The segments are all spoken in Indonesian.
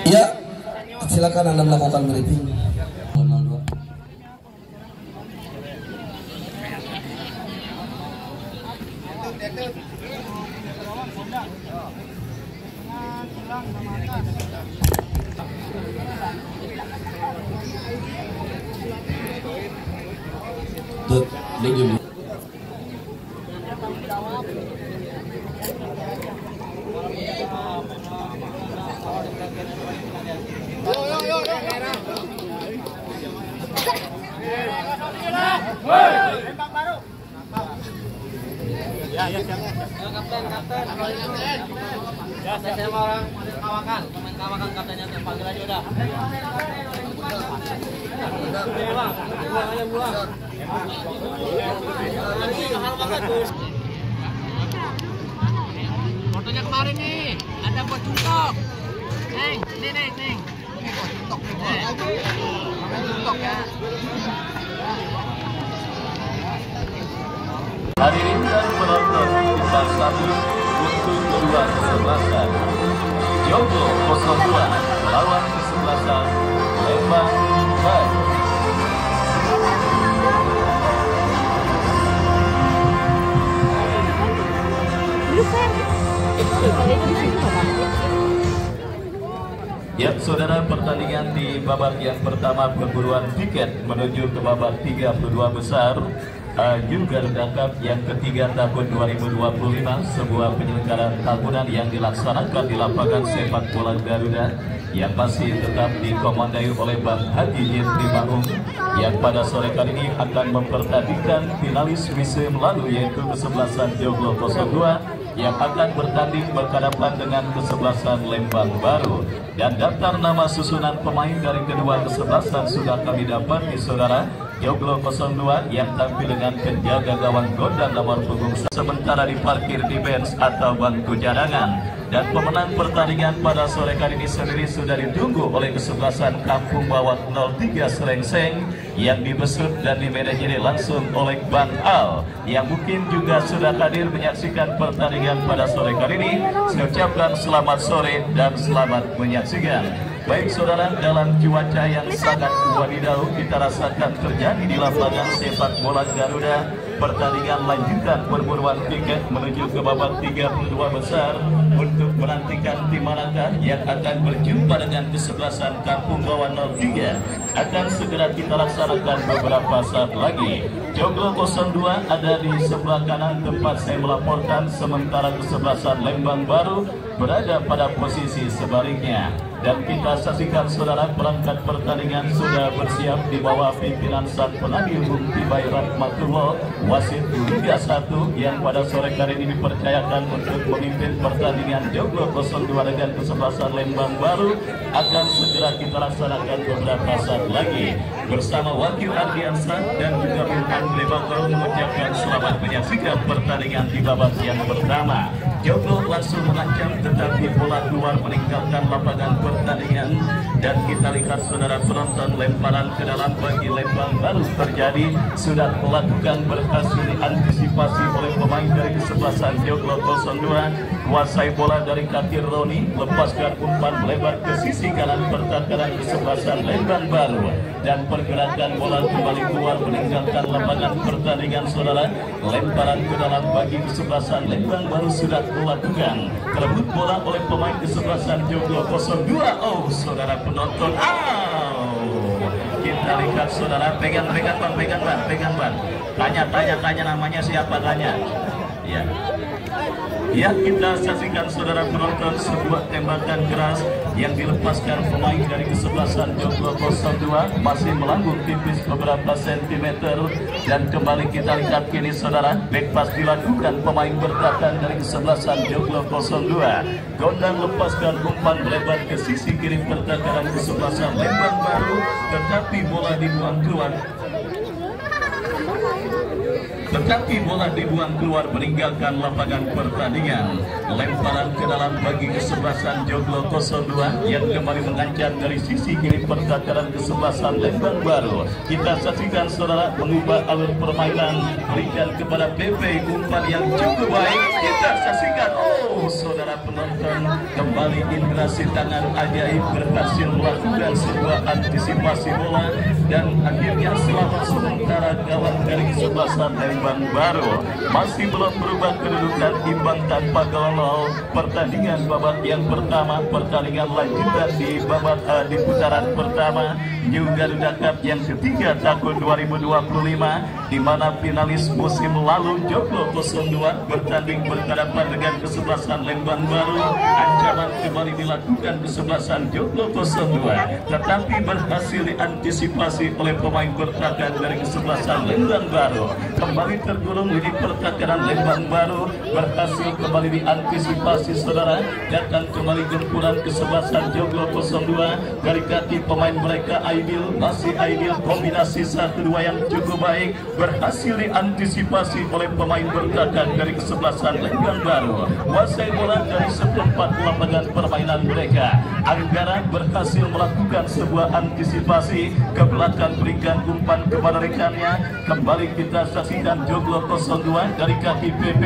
Ya, silakan Anda melakukan briefing. Ya, saya sama orang kawakan, pemain kawakan kaptennya panggil aja udah. Fotonya kemarin nih, ada buat cungkok. Neng, ini Neng. Ini buat cungkok nih. Cungkok ya. Hadirin dan penonton kita sambut untuk kedua kesebelasan Joglo 02 melawan kesebelasan Lembang Baru. Ya, saudara, pertandingan di babak yang pertama perburuan tiket menuju ke babak 32 besar juga Garuda yang ketiga tahun 2025, sebuah penyelenggaraan tahunan yang dilaksanakan di lapangan sepak bola Garuda yang masih tetap dikomandai oleh Bang Haji Yentri Mahung, yang pada sore kali ini akan mempertandingkan finalis musim lalu yaitu kesebelasan Joglo 02 yang akan bertanding berhadapan dengan kesebelasan Lembang Baru. Dan daftar nama susunan pemain dari kedua kesebelasan sudah kami dapat di saudara. Joglo 02 yang tampil dengan penjaga gawang gondang nomor punggung sementara diparkir di bench atau bangku cadangan. Dan pemenang pertandingan pada sore kali ini sendiri sudah ditunggu oleh kesebelasan Kampung Bawah 03 Serengseng yang dibesut dan dimanajeri langsung oleh Bang Al yang mungkin juga sudah hadir menyaksikan pertandingan pada sore kali ini. Saya ucapkan selamat sore dan selamat menyaksikan. Baik saudara, dalam cuaca yang sangat wadidau kita rasakan terjadi di lapangan sepak bola Garuda pertandingan lanjutan perburuan tiket menuju ke babak 32 besar untuk menantikan tim manakah yang akan berjumpa dengan kesebelasan Kampung Bawah 03 akan segera kita laksanakan beberapa saat lagi. Joglo 02 ada di sebelah kanan tempat saya melaporkan, sementara kesebelasan Lembang Baru berada pada posisi sebaliknya. Dan kita saksikan saudara, perangkat pertandingan sudah bersiap di bawah pimpinan Sang Penagih Bung Tibai Rahmatullah, wasit Liga 1 yang pada sore hari ini dipercayakan untuk memimpin pertandingan Joglo 02 dengan kesebelasan Lembang Baru akan segera kita laksanakan beberapa saat lagi. Bersama Wakil Ardiansa dan juga Wilhan Lebakoro mengucapkan selamat menyaksikan pertandingan di babak yang pertama. Joglo langsung mengancam tetapi bola keluar meninggalkan lapangan pertandingan dan kita lihat saudara penonton lemparan ke dalam bagi Lembang Baru terjadi sudah melakukan berhasil diantisipasi oleh pemain dari kesebelasan Joglo 02. Kuasai bola dari kaki Roni, lepaskan umpan melebar ke sisi kanan pertahanan kesebelasan Lembang Baru dan pergerakan bola kembali keluar meninggalkan lapangan pertandingan saudara. Lemparan ke dalam bagi kesebelasan Lembang Baru sudah melakukan rebut bola oleh pemain kesebelasan Joglo 02. Oh saudara penonton, kita lihat saudara, pegang ban, tanya namanya siapa, tanya ya. Ya, kita saksikan saudara penonton sebuah tembakan keras yang dilepaskan pemain dari kesebelasan Joglo 02 masih melambung tipis beberapa sentimeter dan kembali kita lihat kini saudara, back pass dilakukan pemain bertahan dari kesebelasan Joglo 02. Gondang lepaskan umpan melebar ke sisi kiri pertahanan kesebelasan Lembang Baru tetapi bola dibuang keluar. tetapi bola dibuang keluar meninggalkan lapangan pertandingan. Lemparan ke dalam bagi kesebelasan Joglo 02 yang kembali mengancam dari sisi kiri pertahanan kesebelasan Lembang Baru. Kita saksikan saudara mengubah alur permainan, berikan kepada PP umpan yang cukup baik. Kita saksikan, saudara penonton, kembali ingrasi tangan ajaib berhasil melakukan sebuah antisipasi bola dan akhirnya selamat sementara gawang dari kesebelasan Lembang Baru. Masih belum berubah kedudukan imbang tanpa gol. Pertandingan babak yang pertama, pertandingan lanjutan di babak di putaran pertama New Garuda Cup yang ketiga tahun 2025, di mana finalis musim lalu Joglo 02 bertanding berhadapan dengan kesebelasan Lembang Baru. Ancaman kembali dilakukan kesebelasan Joglo 02, tetapi berhasil diantisipasi oleh pemain bertahan dari kesebelasan Lembang Baru. Kembali tergulung di pertahanan Lembang Baru, berhasil kembali diantisipasi saudara. Datang kembali gempuran kesebelasan Joglo 02 dari kaki pemain mereka Aidil, masih Aidil, kombinasi 1-2 yang cukup baik, berhasil diantisipasi oleh pemain bertahan dari kesebelasan Lembang Baru. Kuasai bola dari seperempat lapangan permainan mereka. Anggara berhasil melakukan sebuah antisipasi ke belakang, berikan umpan kepada rekannya. Kembali kita saksikan Joglo 02 dari kaki PP,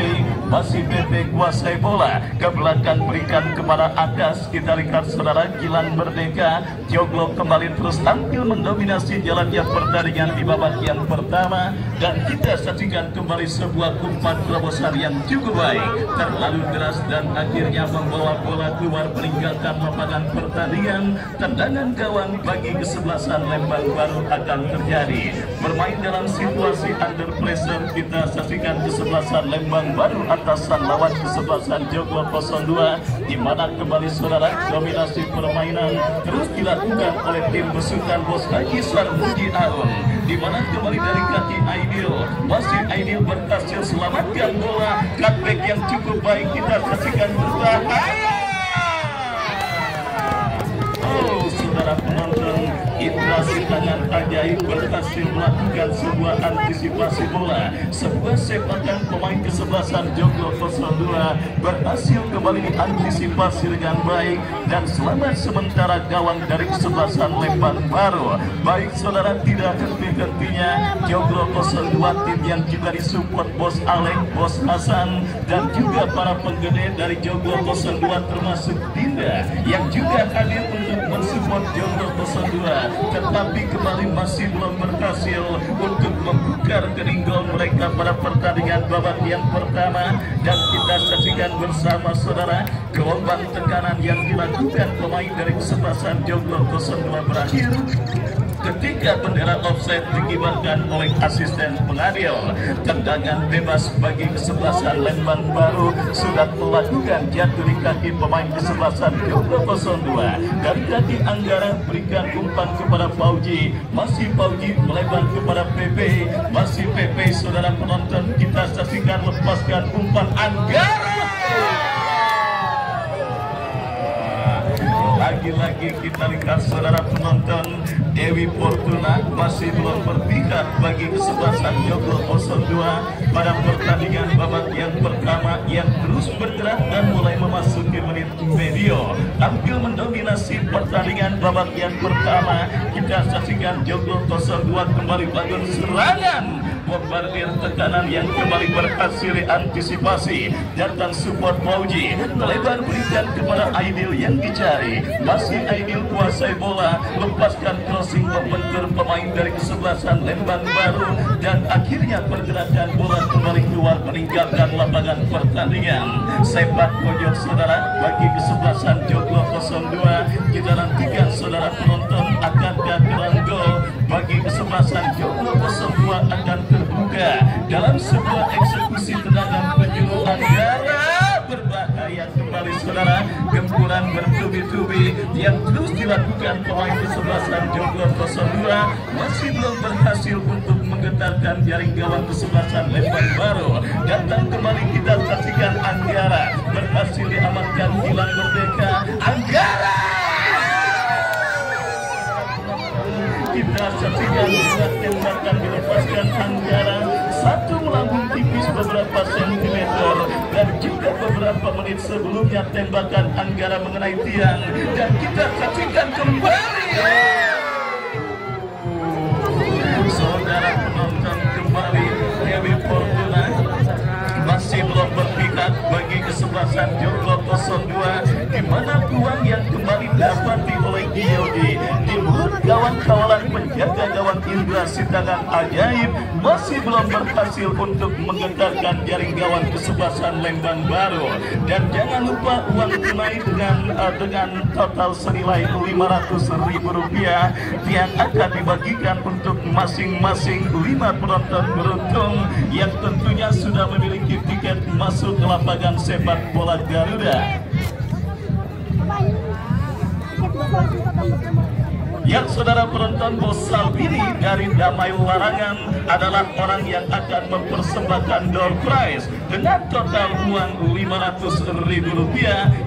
masih PP kuasai bola ke belakang, berikan kepada Akas. Kita lihat saudara, Gilang Merdeka. Joglo kembali terus tampil mendominasi jalannya pertandingan di babak yang pertama, dan kita saksikan kembali sebuah umpan terobosan yang cukup baik, terlalu deras dan akhirnya membawa bola keluar meninggalkan lapangan pertandingan. Tendangan gawang bagi kesebelasan Lembang Baru akan terjadi. Bermain dalam situasi under pressure, kita saksikan kesebelasan Lembang Baru atasan lawan kesebelasan Joglo 02, di mana kembali saudara dominasi permainan terus dilakukan oleh tim besutan Bos Haji Sarmuji Arum, di mana kembali dari kaki Aidil, masih Aidil berhasil selamatkan bola, cutback yang cukup baik, kita saksikan berbahaya. Saudara penonton, intrasi tangan ajaib berhasil melakukan sebuah antisipasi bola. Sebuah sepakan pemain kesebelasan Joglo 02 berhasil kembali diantisipasi dengan baik dan selamat sementara gawang dari kesebelasan Lembang Baru. Baik saudara, tidak henti-hentinya Joglo 02, tim yang juga disupport Bos Alek, Bos Hasan, dan juga para penggede dari Joglo 02 termasuk Dinda yang juga hadir untuk mensupport Joglo 02, tetapi kembali masih belum berhasil untuk membuka rekening gol mereka pada pertandingan babak yang pertama. Dan kita saksikan bersama saudara gelombang tekanan yang dilakukan pemain dari kesebelasan Joglo 02 berakhir ketika bendera offside dikibarkan oleh asisten pengadil. Tendangan bebas bagi kesebelasan Lembang Baru sudah melakukan jatuh di kaki pemain kesebelasan Joglo 02. Dari kaki Anggara berikan umpan kepada Fauji, masih Fauji melebar kepada PP, masih PP. Saudara penonton, kita saksikan lepaskan umpan Anggara. Lagi-lagi kita lihat saudara penonton, Dewi Fortuna masih belum berpihak bagi kesebelasan Joglo 02 pada pertandingan babak yang pertama yang terus bergerak dan mulai memasuki menit medio. Tampil mendominasi pertandingan babak yang pertama, kita saksikan Joglo 02 kembali bangun serangan, bombardir tekanan yang kembali berhasil diantisipasi. Datang support Fauji, melebar berikan kepada Aidil yang dicari, masih Aidil kuasai bola, lepaskan crossing membentur pemain dari kesebelasan Lembang Baru, dan akhirnya pergerakan bola kembali keluar meninggalkan lapangan pertandingan. Sepak pojok saudara bagi kesebelasan Joglo 02. Kita nantikan saudara penonton, akankah keran gol bagi kesebelasan Joglo 02 akan terbuka dalam sebuah eksekusi tendangan penjuru Anggara. Berbahaya kembali saudara, gempuran bertubi-tubi yang terus dilakukan pemain kesebelasan Joglo 02 masih belum berhasil untuk menggetarkan jaring gawang kesebelasan Lembang Baru. Datang kembali kita saksikan Anggara berhasil diamankan Gilang Merdeka. Anggara, kita saksikan tembakan dilepaskan Anggara, satu melambung beberapa sentimeter, dan juga beberapa menit sebelumnya tembakan Anggara mengenai tiang, dan kita saksikan kembali. Saudara penonton, kembali Dewi Fortuna masih belum berpihak bagi kesebelasan Joglo 02, di mana peluang yang kembali dapati oleh Giyogi di mulut gawang kawalan penjaga gawang Indra Sitangan Ajaib masih belum berhasil untuk menggetarkan jaring gawang kesebelasan Lembang Baru. Dan jangan lupa uang tunai dengan total senilai Rp500.000 yang akan dibagikan untuk masing-masing 5 penonton beruntung yang tentunya sudah memiliki tiket masuk ke lapangan sepak bola Garuda. Yang saudara penonton, Bos Salvini dari Damai Larangan adalah orang yang akan mempersembahkan door prize dengan total uang Rp500.000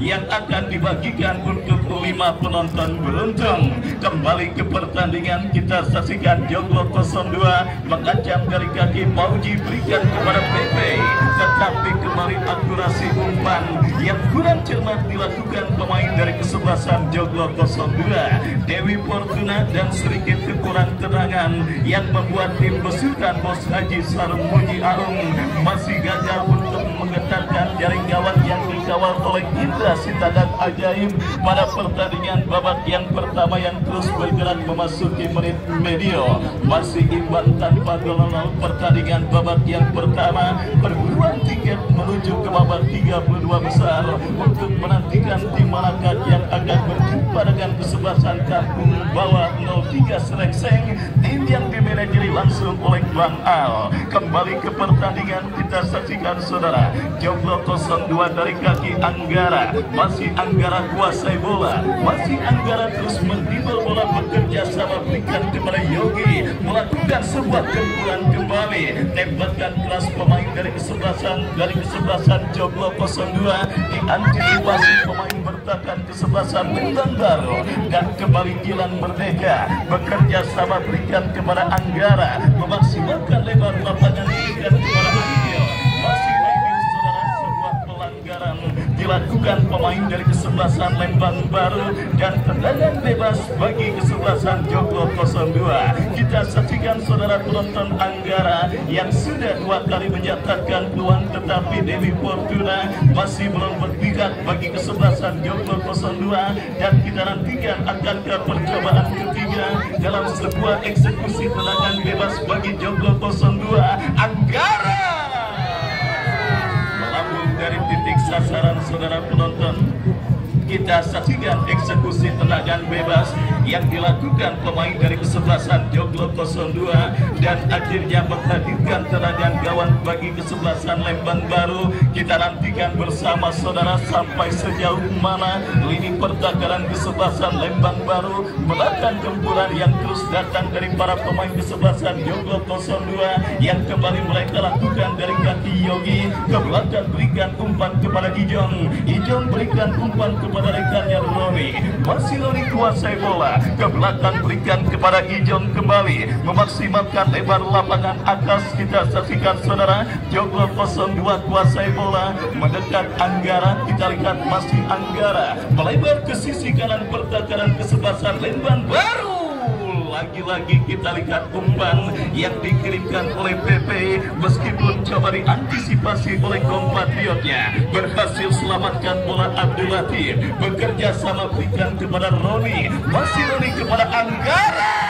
yang akan dibagikan untuk 5 penonton beruntung. Kembali ke pertandingan, kita saksikan Joglo 02 mengancam dari kaki Mauji berikan kepada Pepe, tetapi kembali akurasi umpan yang kurang cermat dilakukan pemain dari kesebelasan Joglo 02. Dewi Fortuna dan sedikit kekurang tenangan yang membuat tim besutan Bos Haji Sarung Muji Aung masih gagal untuk menggetarkan jaring gawang yang dikawal oleh Indra Sitangan Ajaib pada pertandingan babak yang pertama yang terus bergerak memasuki menit medio. Masih imbang tanpa gol. Pertandingan babak yang pertama, perburuan tiket menuju ke babak 32 besar untuk menantikan tim Malaka yang akan berjumpa dengan kesebelasan Kampung Bawah 03 Selekseng, tim yang dimanajeri langsung oleh Bang Al. Kembali ke pertandingan, kita saksikan saudara, Joglo 02 dari kaki Anggara, masih Anggara kuasai bola, masih Anggara terus mendribble bola, bekerja sama berikan kepada Yogi, melakukan sebuah gempuran kembali, tembakan keras pemain dari kesebelasan Joglo 02 diantisipasi pemain bertahan kesebelasan Lembang Baru, dan kembali Gilang Merdeka bekerja sama berikan kepada Anggara, memaksimalkan lebar lapangan berikan kepada Agil. Masih lagi saudara, sebuah pelanggaran dilakukan pemain dari kesebelasan Lembang Baru dan tendangan bebas bagi kesebelasan Joglo 02. Kita saksikan saudara penonton, Anggara yang sudah 2 kali menyatakan peluang, tetapi Dewi Fortuna masih belum berpihak bagi kesebelasan Joglo 02, dan kita nantikan akan ke percobaan ketiga dalam sebuah eksekusi tendangan bebas bagi Joglo 02. Anggara melambung dari titik sasaran saudara penonton. Kita saksikan eksekusi tendangan bebas yang dilakukan pemain dari kesebelasan Joglo 02 dan akhirnya menghadirkan tendangan gawang bagi kesebelasan Lembang Baru. Kita nantikan bersama saudara sampai sejauh mana lini pertahanan kesebelasan Lembang Baru menahan gempuran yang terus datang dari para pemain kesebelasan Joglo 02 yang kembali mereka lakukan dari kaki Yogi ke belakang, berikan umpan kepada Ijong, Ijong berikan umpan kepada rekannya Roni, masih Roni kuasai bola, ke belakang berikan kepada Ijong kembali, memaksimalkan lebar lapangan atas. Kita saksikan saudara, Joglo 02 kuasai bola, mendekat Anggara, kita lihat masih Anggara melebar ke sisi kanan pertahanan kesebelasan Lembang Baru. Lagi-lagi kita lihat umpan yang dikirimkan oleh PP, meskipun coba diantisipasi oleh kompatriotnya, berhasil selamatkan bola Abdul Latif, bekerja sama berikan kepada Roni, masih Roni kepada Anggara.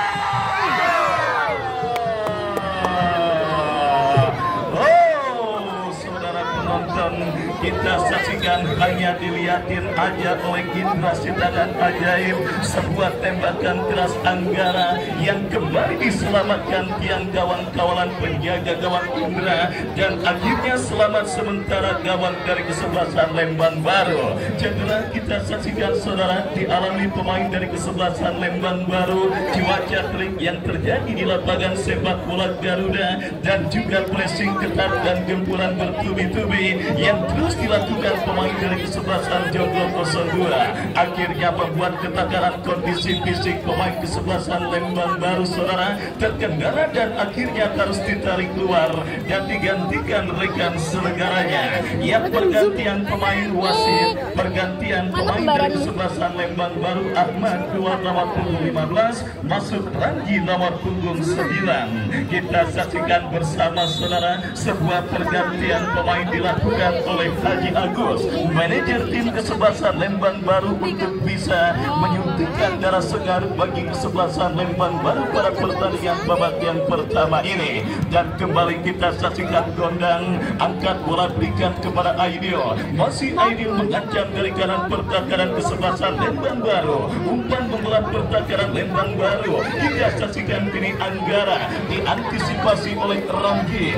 Kita saksikan hanya dilihatin aja oleh Indra Sitangan Ajaib, sebuah tembakan keras Anggara yang kembali diselamatkan tiang gawang kawalan penjaga gawang Indra, dan akhirnya selamat sementara gawang dari kesebelasan Lembang Baru. Cedera kita saksikan saudara dialami pemain dari kesebelasan Lembang Baru, cuaca terik yang terjadi di lapangan sepak bola Garuda, dan juga pressing ketat dan gempuran bertubi-tubi yang terus terus dilakukan pemain dari kesebelasan Joglo 02. Akhirnya membuat ketakaran kondisi fisik pemain kesebelasan Lembang Baru saudara terkendala dan akhirnya harus ditarik keluar dan digantikan rekan selegaranya. Yang pergantian pemain wasit, pergantian pemain dari kesebelasan Lembang Baru Ahmad keluar nomor punggung 15, masuk Ranji nomor punggung 9. Kita saksikan bersama saudara sebuah pergantian pemain dilakukan oleh Haji Agus, manajer tim kesebelasan Lembang Baru untuk bisa menyuntikkan darah segar bagi kesebelasan Lembang Baru pada pertandingan babak yang pertama ini. Dan kembali kita saksikan gondang, angkat bola berikan kepada Aidil, masih Aidil mengancam dari kanan pertakaran kesebelasan Lembang Baru, umpan membelah pertakaran Lembang Baru. Kita saksikan kini Anggara diantisipasi oleh Ramji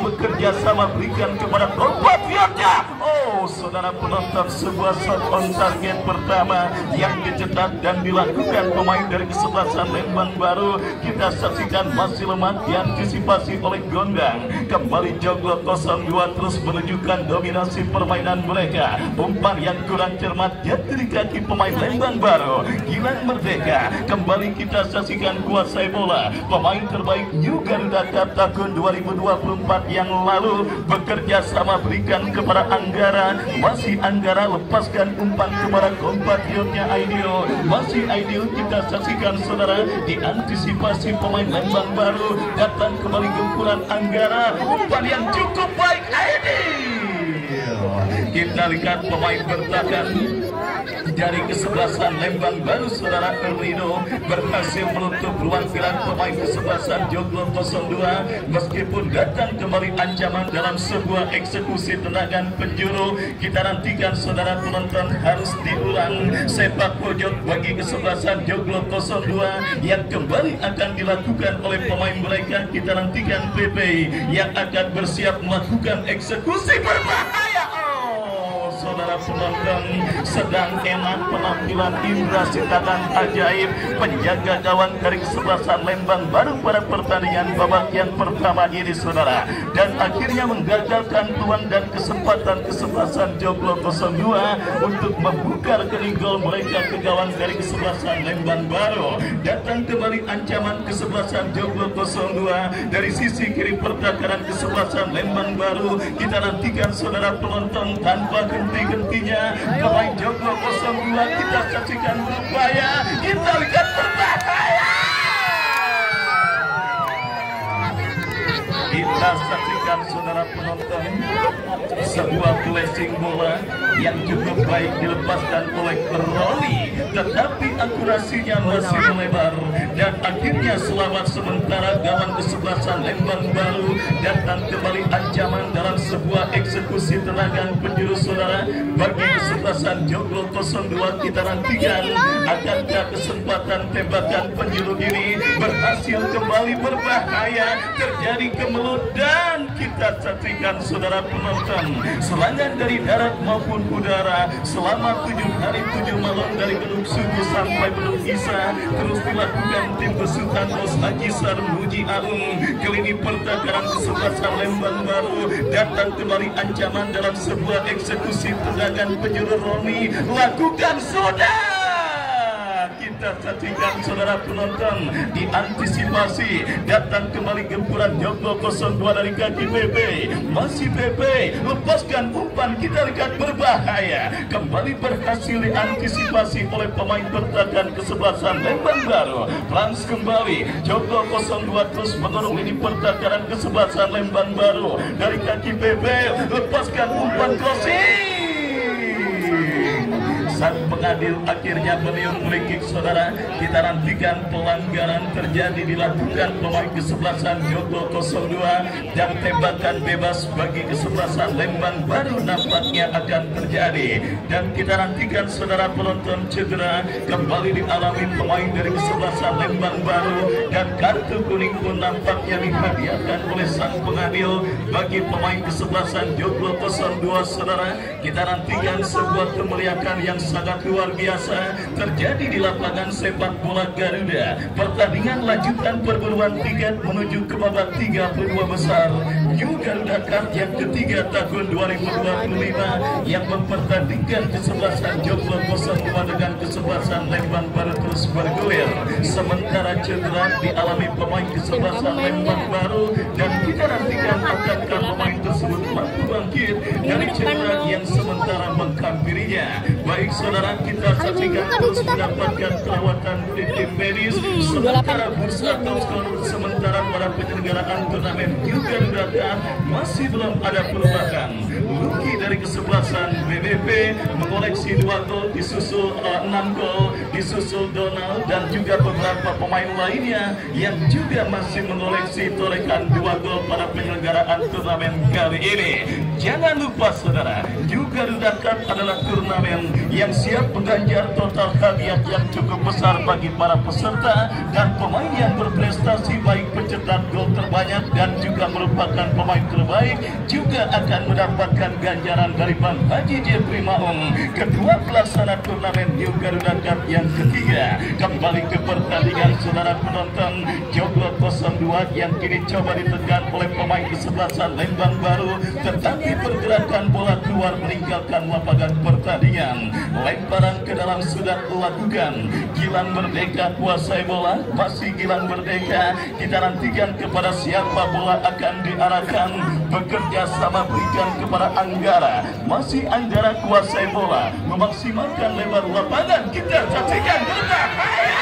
bekerja sama berikan kepada Kompatiyotnya. Oh saudara penonton, sebuah shot on target pertama yang dicetak dan dilakukan pemain dari kesebelasan Lembang Baru. Kita saksikan masih lemah diantisipasi oleh gondang. Kembali Joglo 02 terus menunjukkan dominasi permainan mereka. Umpan yang kurang cermat jatuh di kaki pemain Lembang Baru. Gilang Merdeka kembali kita saksikan kuasai bola. Pemain terbaik New Garuda Cup tahun 2024 yang lalu bekerja sama berikan kepada Anggara. Masih Anggara lepaskan umpan kepada Kompatiyotnya Aidil. Masih Aidil kita saksikan saudara diantisipasi pemain Lembang Baru. Datang kembali gempuran Anggara, umpan yang cukup baik Aidil. Kita lihat pemain bertahan dari kesebelasan Lembang Baru saudara Erlino berhasil menutup ruang gerak pemain kesebelasan Joglo 02. Meskipun datang kembali ancaman dalam sebuah eksekusi tendangan penjuru, kita nantikan saudara penonton harus diulang sepak pojok bagi kesebelasan Joglo 02 yang kembali akan dilakukan oleh pemain mereka. Kita nantikan PP yang akan bersiap melakukan eksekusi berbahaya. Saudara penonton, sedang enak penampilan Indra Sitakan ajaib, penjaga gawang dari kesebelasan Lembang Baru pada pertandingan babak yang pertama ini saudara, dan akhirnya menggagalkan peluang dan kesempatan kesebelasan Joglo 02 untuk membuka rekening gol mereka ke gawang dari kesebelasan Lembang Baru. Datang kembali ancaman kesebelasan Joglo 02 dari sisi kiri pertakaran kesebelasan Lembang Baru. Kita nantikan saudara penonton tanpa henti-hentinya pemain Joglo 02 kita saksikan berupaya, kita lihat berbahaya. Kita saksikan saudara penonton sebuah blessing bola yang cukup baik dilepaskan oleh Roni, tetapi akurasinya masih melebar dan akhirnya selamat sementara gawang kesebelasan Lembang Baru. Datang kembali ancaman dalam sebuah eksekusi tendangan penjuru saudara bagi kesebelasan Joglo 02. Kita nantikan akankah kesempatan tembakan penjuru ini berhasil kembali berbahaya, terjadi kemelut dan kita saksikan saudara penonton serangan dari darat maupun udara selama 7 hari 7 malam dari Beduk Subuh sampai Beduk Isa terus dilakukan tim besutan Bos Haji Sarmuji Aung ke lini pertakaran kesebelasan Lembang Baru. Datang kembali ancaman dalam sebuah eksekusi tendangan penjuru Roni, lakukan sudah. Kita saksikan saudara penonton diantisipasi, datang kembali gempuran Joglo 02 dari kaki PP, masih PP lepaskan umpan, kita lihat berbahaya, kembali berhasil diantisipasi oleh pemain bertahan kesebelasan Lembang Baru. Trans kembali Joglo 02 terus mengurung lini pertahanan kesebelasan Lembang Baru dari kaki PP, lepaskan umpan crossing. Sang pengadil akhirnya meniup free kick saudara. Kita nantikan pelanggaran terjadi dilakukan pemain kesebelasan Joglo 02 dan tembakan bebas bagi kesebelasan Lembang Baru nampaknya akan terjadi. Dan kita nantikan saudara penonton cedera kembali dialami pemain dari kesebelasan Lembang Baru dan kartu kuning pun nampaknya dihadiahkan oleh sang pengadil bagi pemain kesebelasan Joglo 02 saudara. Kita nantikan sebuah kemeriahan yang sangat luar biasa terjadi di lapangan sepak bola Garuda. Pertandingan lanjutan perburuan tiket menuju ke babak 32 besar New Garuda Cup yang ketiga tahun 2025 yang mempertandingkan kesebelasan Joglo 02 dengan kesebelasan Lembang Baru terus bergulir. Sementara cedera dialami pemain kesebelasan Lembang Baru dan kita nantikan akankah pemain tersebut mampu bangkit dari cedera yang sementara menghampirinya. Baik saudara, kita saksikan terus mendapatkan perawatan dari tim medis. Sementara bursa top skor sementara pada penyelenggaraan turnamen New Garuda Cup masih belum ada perubahan. Luki dari kesebelasan BBP mengoleksi 2 gol, disusul 6 gol, disusul Donald dan juga beberapa pemain lainnya yang juga masih mengoleksi torehan 2 gol pada penyelenggaraan turnamen kali ini. Jangan lupa saudara, New Garuda Cup adalah turnamen yang siap mengganjar total hadiah yang cukup besar bagi para peserta dan pemain yang berprestasi baik pencetak gol terbanyak dan juga merupakan pemain terbaik juga akan mendapatkan ganjaran dari Bang Haji Jeffrey Maung, ketua pelaksana turnamen New Garuda Cup yang ketiga. Kembali ke pertandingan saudara penonton, Joglo 02 yang kini coba ditekan oleh pemain kesebelasan Lembang Baru, tetapi pergerakan bola keluar meninggalkan lapangan pertandingan. Lemparan ke dalam sudah dilakukan. Gilang Merdeka kuasai bola, masih Gilang Merdeka. Kita nantikan kepada siapa bola akan diarahkan. Bekerja sama berikan kepada Anggara, masih Anggara kuasai bola, memaksimalkan lebar lapangan. Kita saksikan berbahaya.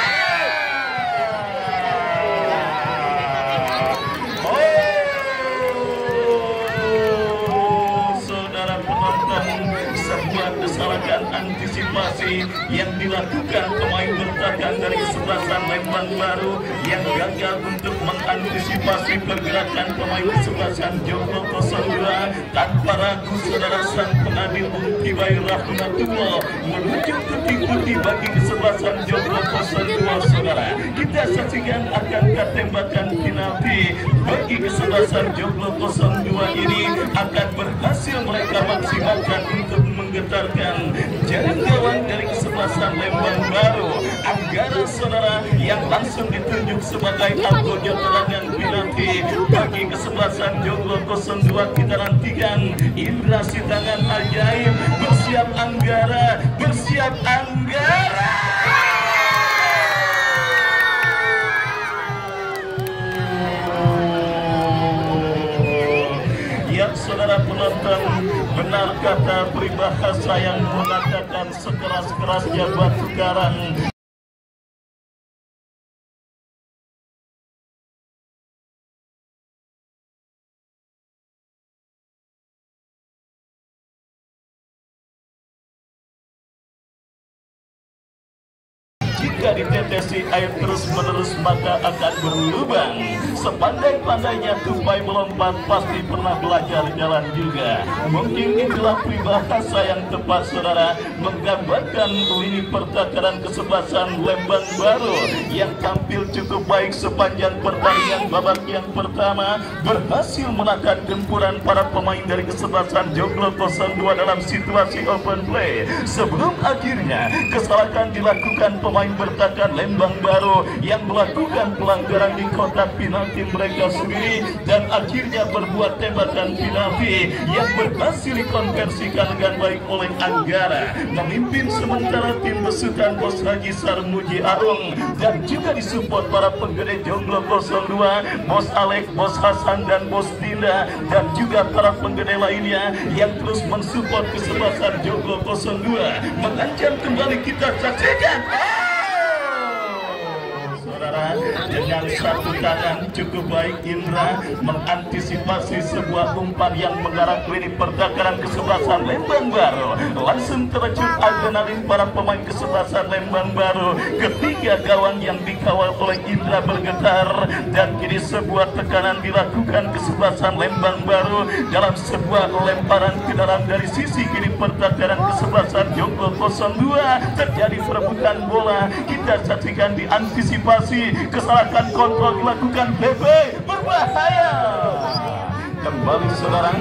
Kesalahan antisipasi yang dilakukan pemain bertahan dari kesebelasan Lembang Baru yang gagal untuk mengantisipasi pergerakan pemain kesebelasan Joglo 02. Tanpa ragu saudara sang pengadil Untibai Rahmatullah menuju putih-putih bagi kesebelasan Joglo 02 saudara. Kita saksikan akankah tembakan penalti bagi kesebelasan Joglo 02 ini akan berhasil mereka maksimalkan untuk menggetarkan jaring gawang dari kesebelasan Lembang Baru. Anggara saudara yang langsung ditunjuk sebagai algojo tendangan penalti bagi kesebelasan Joglo 02. Kita nantikan Indra Sitangan ajaib. Bersiap Anggara, bersiap Anggara. Saudara penonton, benar kata peribahasa yang mengatakan sekeras-kerasnya batu karang jika ditetesi air terus-menerus maka akan berlubang. Sepandai-pandainya tupai melompat pasti pernah belajar jalan juga. Mungkin itulah peribahasa yang tepat saudara menggambarkan lini pertakaran kesebelasan Lembang Baru yang tampil cukup baik sepanjang pertandingan babak yang pertama, berhasil menahan gempuran para pemain dari kesebelasan Joglo 02 dalam situasi open play. Sebelum akhirnya kesalahan dilakukan pemain bertahan Lembang Baru yang melakukan pelanggaran di kotak penalti mereka sendiri dan akhirnya berbuat tembakan penalti yang berhasil dikonversikan dengan baik oleh Anggara. Memimpin sementara tim besutan Bos Haji Sarmuji Arung dan juga disupport para penggede Joglo 02, Bos Alek, Bos Hasan dan Bos Dinda dan juga para penggede lainnya yang terus mensupport kesebelasan Joglo 02. Mengancam kembali kita saksikan. Dengan satu tangan cukup baik Indra mengantisipasi sebuah umpan yang mengarah ke lini pertakaran kesebelasan Lembang Baru. Langsung terjun adrenalin para pemain kesebelasan Lembang Baru. Ketiga gawang yang dikawal oleh Indra bergetar dan kini sebuah tekanan dilakukan kesebelasan Lembang Baru dalam sebuah lemparan ke dalam dari sisi kiri pertakaran kesebelasan Joglo 02. Terjadi perebutan bola. Kita saksikan diantisipasi, kesalahan kontrol dilakukan BB, berbahaya. Kembali saudara,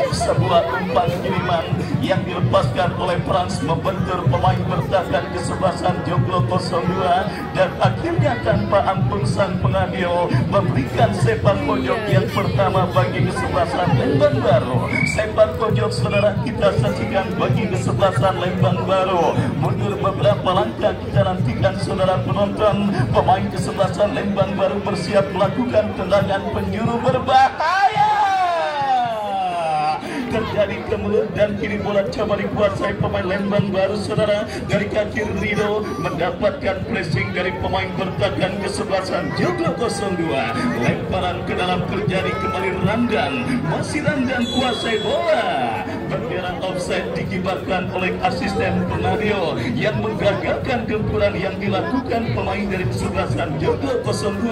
sebuah umpan kiriman yang dilepaskan oleh Frans membentur pemain bertahan kesebelasan Joglo 02 dan akhirnya tanpa ampun sang pengadil memberikan sepak pojok yang pertama bagi kesebelasan Lembang Baru. Sepak pojok saudara kita saksikan bagi kesebelasan Lembang Baru. Mundur beberapa langkah kita nantikan saudara penonton, pemain kesebelasan Lembang Baru bersiap melakukan tendangan penjuru berbahaya. Terjadi ke mulut dan kiri bola coba dikuasai pemain Lembang Baru saudara. Dari kaki Rido mendapatkan pressing dari pemain bertahan kesebelasan Joglo 02. Lemparan ke dalam terjadi kembali Ramdan. Masih Ramdan kuasai bola. Bendera offside dikibarkan oleh asisten pengadil yang menggagalkan gempuran yang dilakukan pemain dari kesebelasan Joglo 02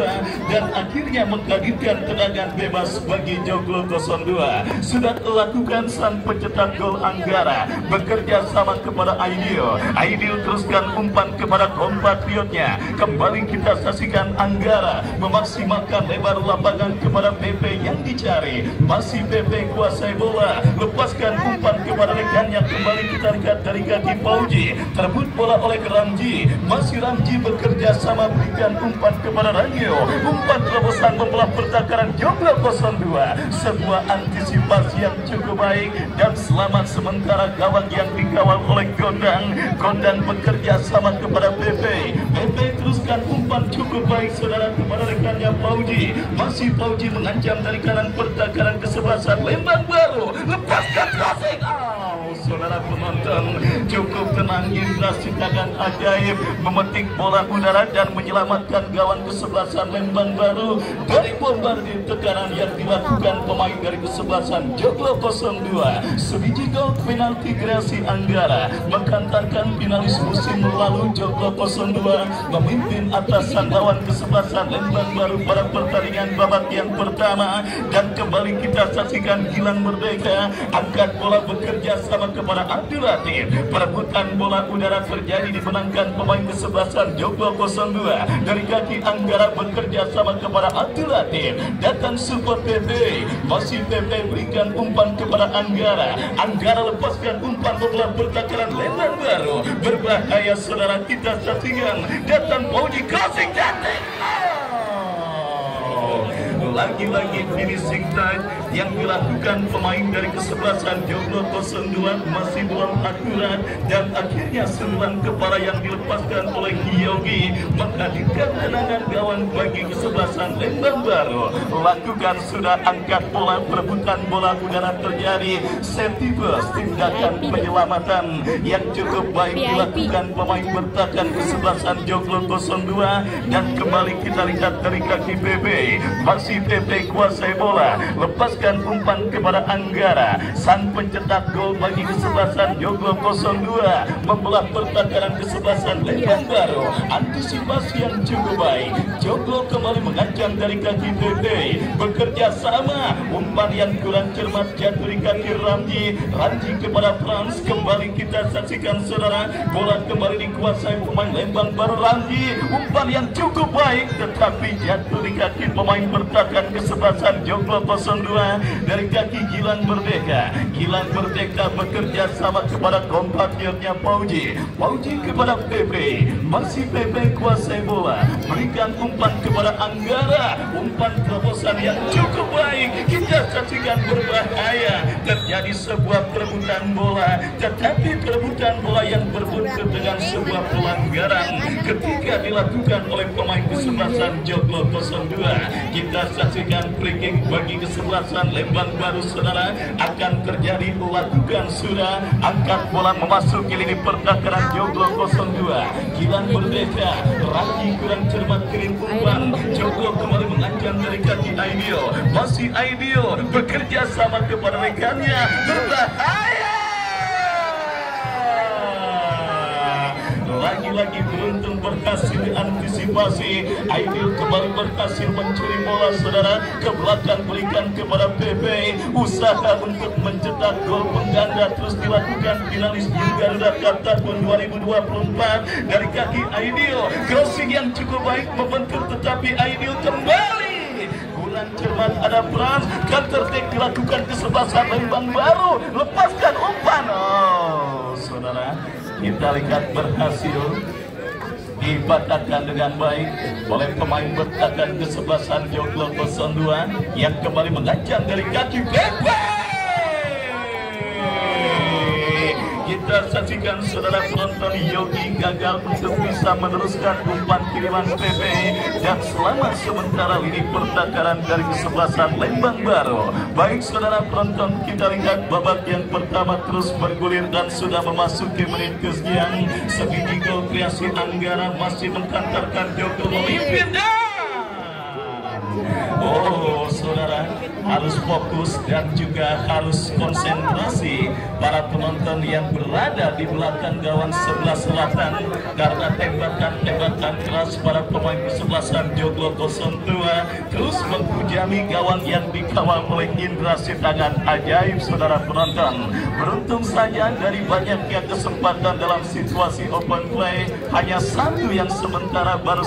dan akhirnya menghadirkan tendangan bebas bagi Joglo 02. Sudah lakukan sang pencetak gol Anggara bekerja sama kepada Aidil. Aidil teruskan umpan kepada kompatriotnya. Kembali kita saksikan Anggara memaksimalkan lebar lapangan kepada PP yang dicari. Masih PP kuasai bola, lepaskan umpan kepada rekannya. Kembali kita lihat dari kaki Pauji, terbut bola oleh Ramji. Masih Ramji bekerja sama berikan umpan kepada Rangio. Umpan terobosan membelah pertakaran Joglo 02. Sebuah antisipasi yang cukup baik dan selamat sementara gawang yang dikawal oleh Gondang. Gondang bekerja sama kepada PP. PP teruskan umpan cukup baik saudara kepada rekannya Pauji. Masih Pauji mengancam dari kanan pertakaran kesebelasan Lembang Baru. Lepaskan crossing. Saudara penonton, cukup tenang Indra Sitakan ajaib memetik bola udara dan menyelamatkan gawang kesebelasan Lembang Baru dari bombardir tekanan yang dilakukan pemain dari kesebelasan Joglo 02. Sebiji gol penalti Grasi Anggara menghantarkan finalis musim lalu Joglo 02 memimpin atasan lawan kesebelasan Lembang Baru pada pertandingan babak yang pertama. Dan kembali kita saksikan Gilang Merdeka angkat bola bekerja sama kepada Abdul Latif. Perebutan bola udara terjadi dimenangkan pemain kesebelasan Joglo 02. Dari kaki Anggara bekerja sama kepada Abdul Latif. Datang support PP. Masih PP berikan umpan kepada Anggara. Anggara lepaskan umpan bola pertakaran Lembang Baru. Berbahaya saudara kita saksikan. Datang Pauji crossing cantik. Lagi-lagi finishing touch yang dilakukan pemain dari kesebelasan Joglo 02 masih belum akurat dan akhirnya sentuhan kepala yang dilepaskan oleh Yogi menghadirkan tendangan gawang bagi kesebelasan Lembang Baru. Lakukan sudah angkat bola, perebutan bola udara terjadi. Safety first, tindakan penyelamatan yang cukup baik dilakukan pemain bertahan kesebelasan Joglo 02 dan kembali kita lihat dari kaki PP. Masih PP kuasai bola, lepaskan umpan kepada Anggara. Sang pencetak gol bagi kesebelasan Joglo 02 membelah pertakaran kesebelasan Lembang Baru. Antisipasi yang cukup baik. Joglo kembali mengancam dari kaki PP. Bekerja sama, umpan yang kurang cermat jatuh di kaki Ramji. Ramji kepada Frans. Kembali kita saksikan saudara, bola kembali dikuasai pemain Lembang Baru. Ramji, umpan yang cukup baik tetapi jatuh di kaki pemain bertahan kesebelasan Joglo 02 dari kaki Gilang Merdeka. Gilang Merdeka bekerja sama kepada kompatriotnya Pauji. Pauji kepada PP. Masih PP kuasai bola, berikan umpan kepada Anggara. Umpan terobosan yang cukup baik kita saksikan berbahaya. Terjadi sebuah perebutan bola, tetapi perebutan bola yang berbuntut dengan sebuah pelanggaran ketika dilakukan oleh pemain kesebelasan Joglo 02. Kita saksikan free kick bagi kesebelasan Lembang Baru saudara. Akan terjadi lakukan sudah angkat bola memasuki lini pertahanan Joglo 02. Gilang Merdeka, Raki kurang cermat kirim umpan. Joglo kembali mengancam dari kaki Aidil. Masih Aidil bekerja sama kepada rekannya. Berbahaya. Lagi-lagi beruntung berhasil diantisipasi. Aidil kembali berhasil mencuri bola saudara ke belakang, berikan kepada PP. Usaha untuk mencetak gol pengganda terus dilakukan finalis Garuda Cup tahun 2024 dari kaki Aidil. Crossing yang cukup baik membentur tetapi Aidil kembali dengan cermat, ada peran counter-attack dilakukan kesebelasan Lembang Baru, lepaskan umpan. Oh saudara, kita lihat berhasil dipatahkan dengan baik oleh pemain bertahan kesebelasan Joglo 02 yang kembali mengancam dari kaki Pepe. Kita saksikan saudara penonton, Yogi gagal untuk bisa meneruskan umpan kiriman PP dan selamat sementara lini pertakaran dari kesebelasan Lembang Baru. Baik saudara penonton, kita lihat babak yang pertama terus bergulir dan sudah memasuki menit kesekian. Sebiji gol kreasi Anggara masih mengkantarkan Joglo memimpin. Oh saudara, harus fokus dan juga harus konsentrasi para penonton yang berada di belakang gawang sebelah selatan, karena tembakan-tembakan keras para pemain kesebelasan Joglo 02 terus menghujani gawang yang dikawal oleh Indra Sitangan ajaib. Saudara penonton, beruntung saja dari banyaknya kesempatan dalam situasi open play, hanya satu yang sementara baru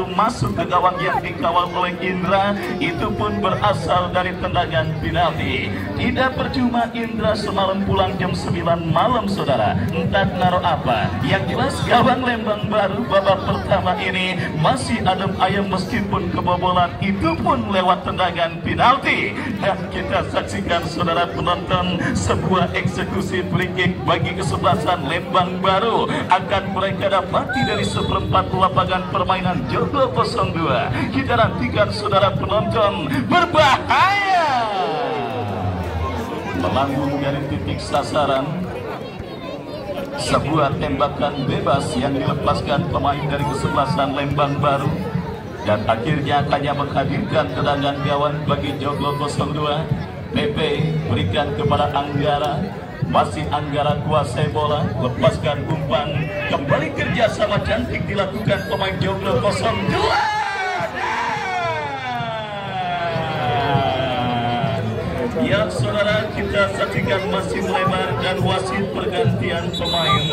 masuk ke gawang yang dikawal oleh Indra, itu pun berasal dari tendangan penalti. Tidak percuma Indra semalam pulang jam 9 malam saudara, entah naruh apa. Yang jelas gawang Lembang Baru babak pertama ini masih adem ayam meskipun kebobolan, itu pun lewat tendangan penalti. Dan kita saksikan saudara penonton, sebuah eksekusi free kick bagi kesebelasan Lembang Baru akan mereka dapati dari seperempat lapangan permainan Joglo 02. Kita nantikan saudara penonton, berbahaya melambung dari titik sasaran. Sebuah tembakan bebas yang dilepaskan pemain dari kesebelasan Lembang Baru dan akhirnya hanya menghadirkan tendangan gawang bagi Joglo 02. PP berikan kepada Anggara, masih Anggara kuasai bola, lepaskan umpan, kembali kerjasama cantik dilakukan pemain Joglo 02. Ya saudara, kita saksikan masih melebar dan wasit pergantian pemain.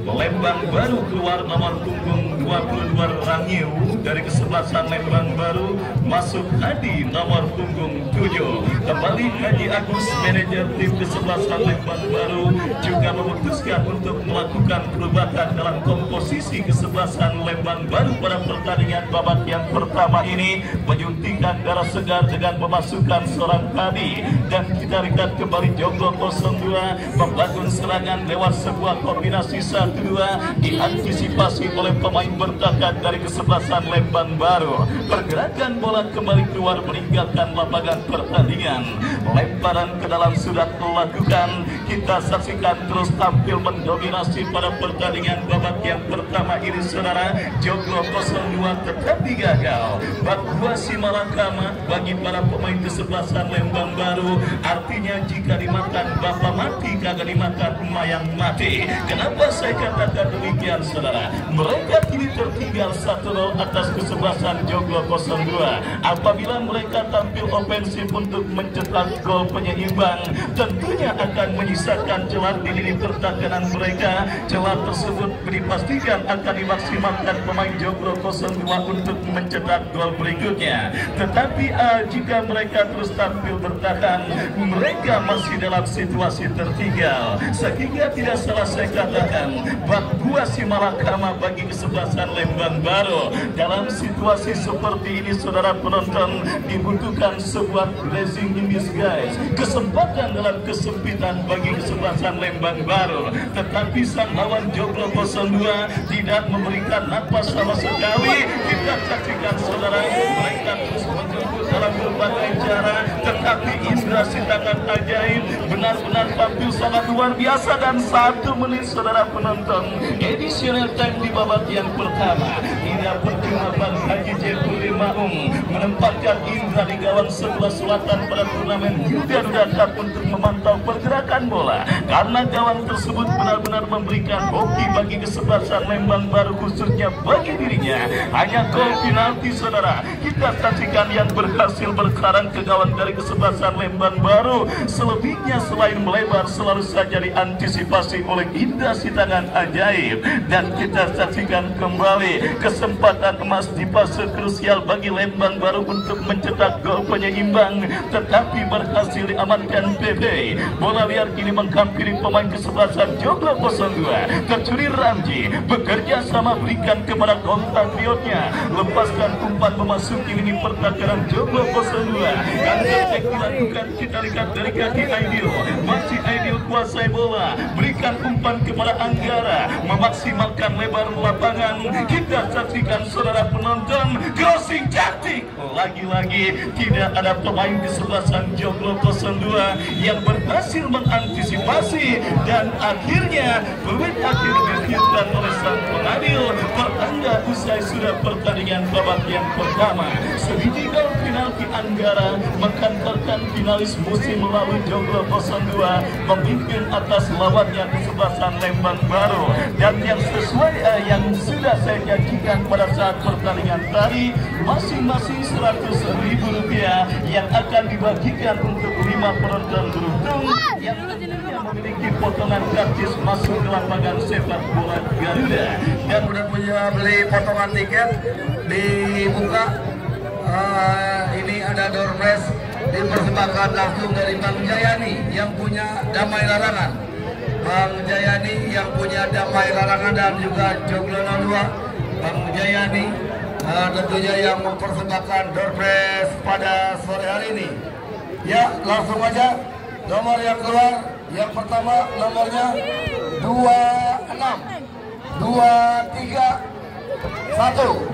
Lembang Baru keluar nomor punggung 22 Rangiu dari kesebelasan Lembang Baru, masuk Hadi nomor punggung 7. Kembali Haji Agus, manajer tim kesebelasan Lembang Baru, juga memutuskan untuk melakukan perubahan dalam komposisi kesebelasan Lembang Baru pada pertandingan babak yang pertama ini, menyuntikkan darah segar dengan pemasukan seorang Hadi. Dan kita lihat kembali Joglo 02 membangun serangan lewat sebuah kombinasi 1-2 diantisipasi oleh pemain bertahan dari kesebelasan Lembang Baru. Pergerakan bola kembali keluar meninggalkan lapangan pertandingan. Lemparan ke dalam sudah dilakukan. Kita saksikan terus tampil mendominasi pada pertandingan babak yang pertama ini saudara. Joglo 02 tetapi gagal. Evakuasi malakama bagi para pemain kesebelasan Lembang Baru. Artinya jika dimakan bapak mati, kagak dimakan mayang mati. Kenapa saya katakan demikian saudara? Mereka kini tertinggal 1-0 atas kesebelasan Joglo 02. Apabila mereka tampil ofensif untuk mencetak gol penyeimbang, tentunya akan menyisakan celah di lini pertahanan mereka. Celah tersebut dipastikan akan dimaksimalkan pemain Joglo 02 untuk mencetak gol berikutnya. Tetapi jika mereka terus tampil bertahan, mereka masih dalam situasi tertinggal. Sehingga tidak salah saya katakan, evakuasi malakama bagi kesebelasan Lembang Baru. Dalam situasi seperti ini saudara penonton, dibutuhkan sebuah blessing in disguise, kesempatan dalam kesempitan bagi kesebelasan Lembang Baru. Tetapi sang lawan Joglo 02 tidak memberikan napas sama sekali. Kita saksikan saudara, mereka terus menjemput dalam berbagai cara, tetapi Indra Sitangan ajaib benar-benar tampil sangat luar biasa. Dan 1 menit saudara penonton, additional time di babak yang pertama. Tidak percuma Bang Haji Jepuri Maung menempatkan Indra di gawang sebelah selatan pada turnamen Yuda Duda Cup untuk memantau pergerakan bola. karena kawan tersebut benar-benar memberikan hoki bagi kesebelasan Lembang Baru, khususnya bagi dirinya. Hanya gol penalti saudara kita saksikan yang berhasil berkarang ke gawang dari kesebelasan Lembang Baru. Selebihnya selain melebar selalu saja diantisipasi oleh Indra Sitangan ajaib. Dan kita saksikan kembali kesempatan emas di fase krusial bagi Lembang Baru untuk mencetak gol penyeimbang, tetapi berhasil diamankan PB. Bola liar kini menghampiri pemain kesebelasan Joglo 02. Tercuri Ramji bekerja sama berikan kepada kompatriotnya, lepaskan umpan memasuki lini pertahanan Joglo 02. Counter dilakukan, kita lihat dari kaki Aidil, masih Aidil kuasai bola, berikan umpan kepada Anggara, memaksimalkan lebar lapangan. Kita saksikan saudara penonton, crossing cantik. Lagi-lagi tidak ada pemain di sebelasan Joglo 02 yang berhasil mengantisipasi, dan akhirnya peluit akhir ditiupkan oleh sang pengadil. Pertanda usai sudah pertandingan babak yang pertama. Sebiji gol penalti Anggara menghantarkan finalis musim lalu Joglo 02 memimpin atas lawannya kesebelasan Lembang Baru. Dan yang sesuai yang sudah saya janjikan pada saat pertandingan tadi, masing-masing Rp100.000 yang akan dibagikan untuk 5 penonton beruntung yang memiliki potongan gratis masuk ke lapangan sepak bola Garuda. Dan udah punya beli potongan tiket dibuka. Ini ada door prize dipersembahkan langsung dari Bang Jayani yang punya Damai Larangan. Bang Jayani yang punya Damai Larangan dan juga Joglo 02. Bang Jayani tentunya yang mempersembahkan door prize pada sore hari ini. Ya, langsung aja nomor yang keluar. Yang pertama nomornya 26 231